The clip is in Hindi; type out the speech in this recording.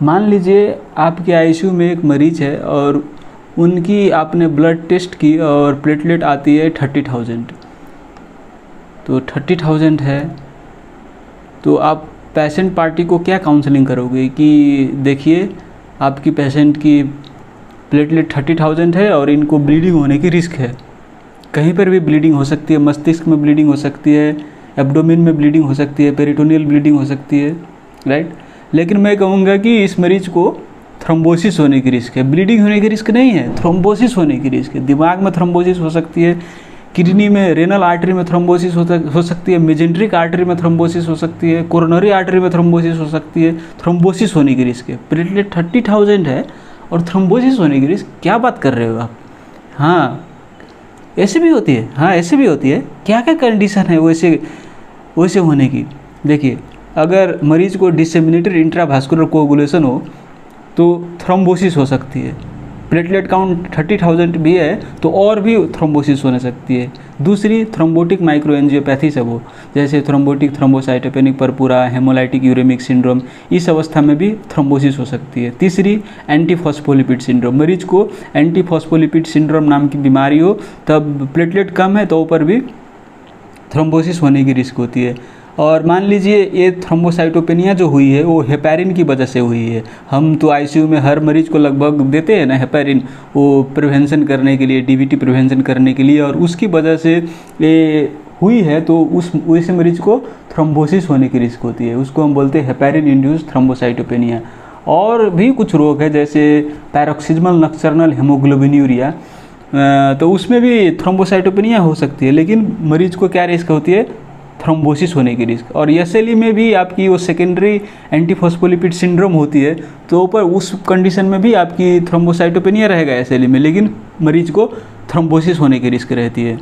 मान लीजिए आपके आईसीयू में एक मरीज है और उनकी आपने ब्लड टेस्ट की और प्लेटलेट आती है 30,000। तो 30,000 है तो आप पेशेंट पार्टी को क्या काउंसलिंग करोगे कि देखिए आपकी पेशेंट की प्लेटलेट 30,000 है और इनको ब्लीडिंग होने की रिस्क है। कहीं पर भी ब्लीडिंग हो सकती है, मस्तिष्क में ब्लीडिंग हो सकती है, एब्डोमेन में ब्लीडिंग हो सकती है, पेरिटोनियल ब्लीडिंग हो सकती है, राइट। लेकिन मैं कहूँगा कि इस मरीज को थ्रोम्बोसिस होने की रिस्क है, ब्लीडिंग होने की रिस्क नहीं है, थ्रोम्बोसिस होने की रिस्क है। दिमाग में थ्रोम्बोसिस हो सकती है, किडनी में, रेनल आर्टरी में थ्रोम्बोसिस हो सकती है, मेजेंट्रिक आर्टरी में थ्रोम्बोसिस हो सकती है, कोरोनरी आर्टरी में थ्रोम्बोसिस हो सकती है। थ्रोम्बोसिस होने की रिस्क है। प्लेटलेट 30,000 है और थ्रोम्बोसिस होने की रिस्क, क्या बात कर रहे हो आप? हाँ ऐसे भी होती है, हाँ ऐसे भी होती है। क्या क्या कंडीशन है वैसे होने की? देखिए, अगर मरीज को डिसेमिनेटेड इंट्रावास्कुलर कोगुलेशन हो तो थ्रोम्बोसिस हो सकती है। प्लेटलेट काउंट 30,000 भी है तो और भी थ्रोम्बोसिस होने सकती है। दूसरी, थ्रोम्बोटिक माइक्रोएंजियोपैथी सब हो, जैसे thrombotic thrombocytopenic purpura, haemolytic uraemic syndrome, इस अवस्था में भी थ्रोम्बोसिस हो सकती है। तीसरी, एंटीफॉस्फोलिपिड सिंड्रोम, मरीज को एंटीफॉस्फोलिपिड सिंड्रोम नाम की बीमारी हो तब प्लेटलेट कम है तो ऊपर भी थ्रोम्बोसिस होने की रिस्क होती है। और मान लीजिए ये थ्रोम्बोसाइटोपेनिया जो हुई है वो हेपेरिन की वजह से हुई है। हम तो आईसीयू में हर मरीज को लगभग देते हैं ना हेपेरिन, वो प्रिवेंशन करने के लिए, डीवीटी प्रिवेंशन करने के लिए, और उसकी वजह से ये हुई है तो उस वैसे मरीज को थ्रोम्बोसिस होने की रिस्क होती है। उसको हम बोलते हैं हेपेरिन इंड्यूस्ड थ्रोम्बोसाइटोपेनिया। और भी कुछ रोग है जैसे पैरोक्सिस्मल नॉक्टर्नल हेमोग्लोबिन्यूरिया, तो उसमें भी थ्रोम्बोसाइटोपेनिया हो सकती है, लेकिन मरीज को क्या रिस्क होती है? थ्रोम्बोसिस होने की रिस्क। और एसएलई में भी आपकी वो सेकेंडरी एंटीफॉस्फोलिपिड सिंड्रोम होती है तो ऊपर उस कंडीशन में भी आपकी थ्रोम्बोसाइटोपेनिया रहेगा एसएलई में, लेकिन मरीज को थ्रोम्बोसिस होने की रिस्क रहती है।